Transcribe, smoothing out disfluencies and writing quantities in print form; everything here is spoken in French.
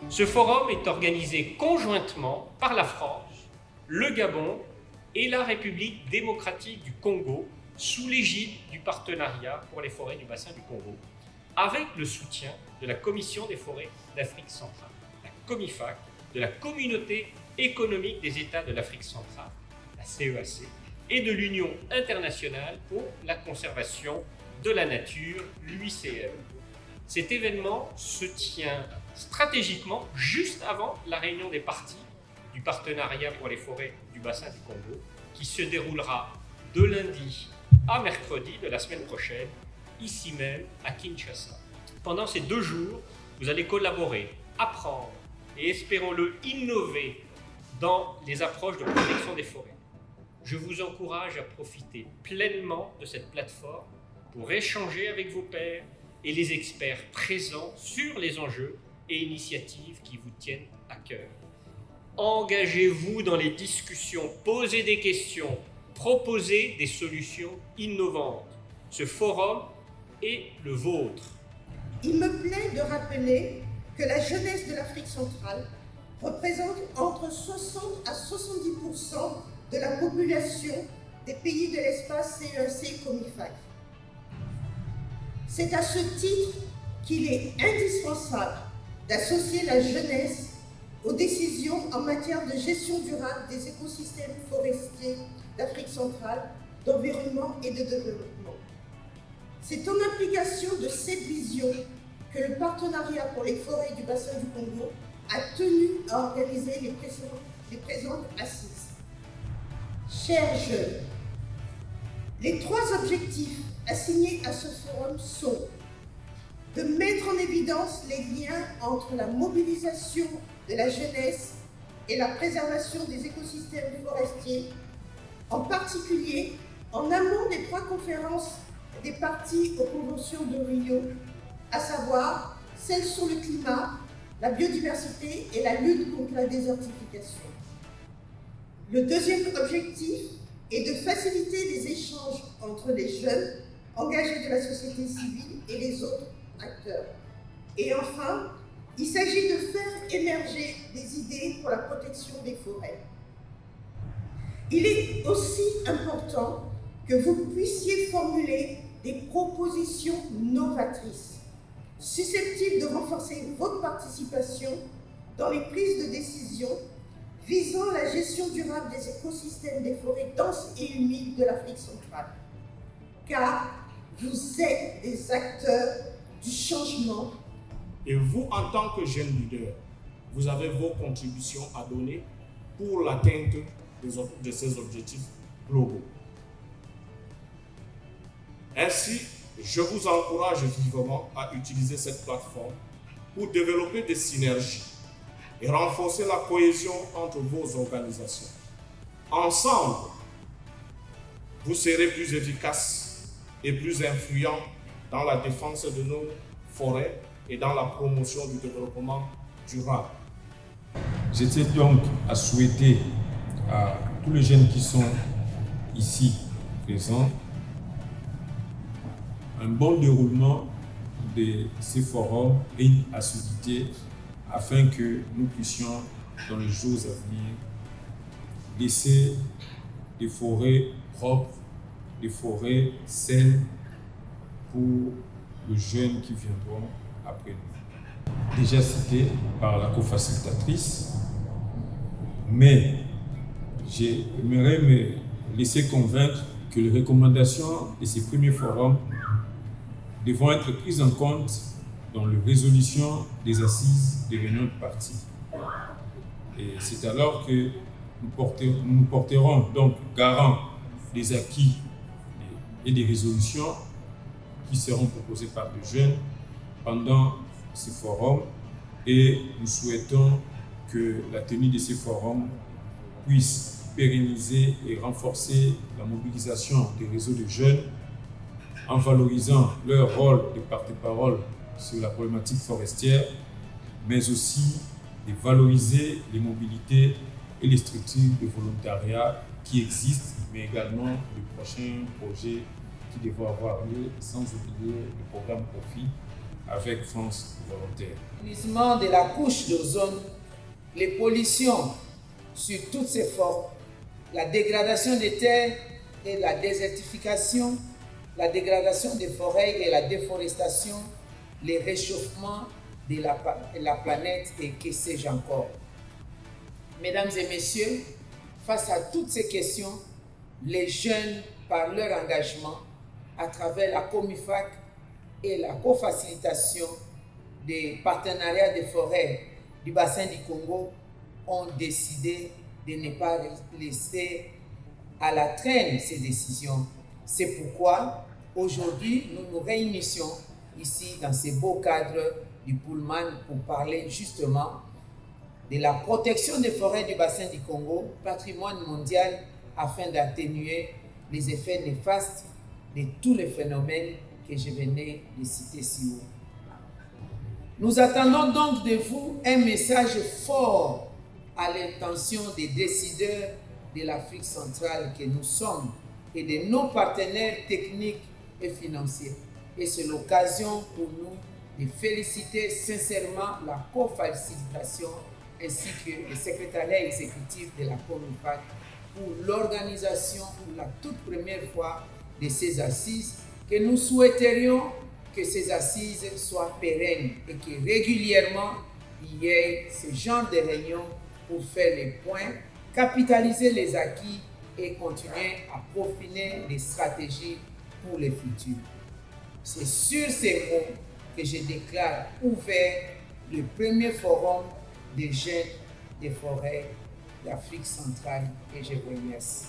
Ce forum est organisé conjointement par la France, le Gabon et la République démocratique du Congo sous l'égide du Partenariat pour les forêts du bassin du Congo, avec le soutien de la Commission des forêts d'Afrique centrale, la COMIFAC, de la Communauté économique des États de l'Afrique centrale, la CEAC, et de l'Union internationale pour la conservation de la nature, l'UICN. Cet événement se tient stratégiquement juste avant la réunion des parties du Partenariat pour les forêts du bassin du Congo, qui se déroulera de lundi à mercredi de la semaine prochaine, ici même à Kinshasa. Pendant ces 2 jours, vous allez collaborer, apprendre et, espérons-le, innover dans les approches de protection des forêts. Je vous encourage à profiter pleinement de cette plateforme pour échanger avec vos pairs et les experts présents sur les enjeux et initiatives qui vous tiennent à cœur. Engagez-vous dans les discussions, posez des questions, proposez des solutions innovantes. Ce forum est le vôtre. Il me plaît de rappeler que la jeunesse de l'Afrique centrale représente entre 60 à 70% de la population des pays de l'espace CEAC et COMIFAC. C'est à ce titre qu'il est indispensable d'associer la jeunesse aux décisions en matière de gestion durable des écosystèmes forestiers d'Afrique centrale, d'environnement et de développement. C'est en application de cette vision que le Partenariat pour les forêts du bassin du Congo a tenu à organiser les présentes assises. Chers jeunes, les 3 objectifs assignés à ce forum sont de mettre en évidence les liens entre la mobilisation de la jeunesse et la préservation des écosystèmes forestiers, en particulier en amont des 3 conférences des parties aux conventions de Rio, à savoir celle sur le climat, la biodiversité et la lutte contre la désertification. Le deuxième objectif est de faciliter les échanges entre les jeunes engagés de la société civile et les autres acteurs. Et enfin, il s'agit de faire émerger des idées pour la protection des forêts. Il est aussi important que vous puissiez formuler des propositions novatrices, susceptibles de renforcer votre participation dans les prises de décision visant la gestion durable des écosystèmes des forêts denses et humides de l'Afrique centrale. Car vous êtes des acteurs du changement. Et vous, en tant que jeune leader, vous avez vos contributions à donner pour l'atteinte de ces objectifs globaux. Ainsi, je vous encourage vivement à utiliser cette plateforme pour développer des synergies et renforcer la cohésion entre vos organisations. Ensemble, vous serez plus efficaces et plus influents dans la défense de nos forêts et dans la promotion du développement durable. Je tiens donc à souhaiter à tous les jeunes qui sont ici présents un bon déroulement de ces forums et une assiduité afin que nous puissions, dans les jours à venir, laisser des forêts propres, des forêts saines pour les jeunes qui viendront après nous. Déjà cité par la co-facilitatrice, mais j'aimerais me laisser convaincre que les recommandations de ces premiers forums devront être prises en compte dans la résolution des assises des réunions de parties. Et c'est alors que nous porterons donc garant des acquis et des résolutions qui seront proposées par les jeunes pendant ces forums, et nous souhaitons que la tenue de ces forums puisse pérenniser et renforcer la mobilisation des réseaux de jeunes en valorisant leur rôle de porte-parole sur la problématique forestière, mais aussi de valoriser les mobilités et les structures de volontariat qui existent, mais également les prochains projets qui devront avoir lieu, sans oublier le programme Profit avec France Volontaire. L'épuisement de la couche d'ozone, les pollutions sur toutes ses formes, la dégradation des terres et la désertification, la dégradation des forêts et la déforestation, les réchauffements de la planète et que sais-je encore. Mesdames et messieurs, face à toutes ces questions, les jeunes, par leur engagement, à travers la Comifac et la cofacilitation des partenariats des forêts du bassin du Congo, ont décidé de ne pas laisser à la traîne ces décisions. C'est pourquoi aujourd'hui nous nous réunissons ici dans ce beau cadre du Pullman pour parler justement de la protection des forêts du bassin du Congo, patrimoine mondial, afin d'atténuer les effets néfastes de tous les phénomènes que je venais de citer si haut. Nous attendons donc de vous un message fort à l'intention des décideurs de l'Afrique centrale que nous sommes et de nos partenaires techniques et financiers. Et c'est l'occasion pour nous de féliciter sincèrement la co-facilitation ainsi que le secrétariat exécutif de la Comifac pour l'organisation pour la toute première fois de ces assises, que nous souhaiterions que ces assises soient pérennes et que régulièrement il y ait ce genre de réunions pour faire les points, capitaliser les acquis et continuer à peaufiner les stratégies pour le futur. C'est sur ces mots que je déclare ouvert le premier forum des jeunes des forêts d'Afrique centrale et je vous remercie.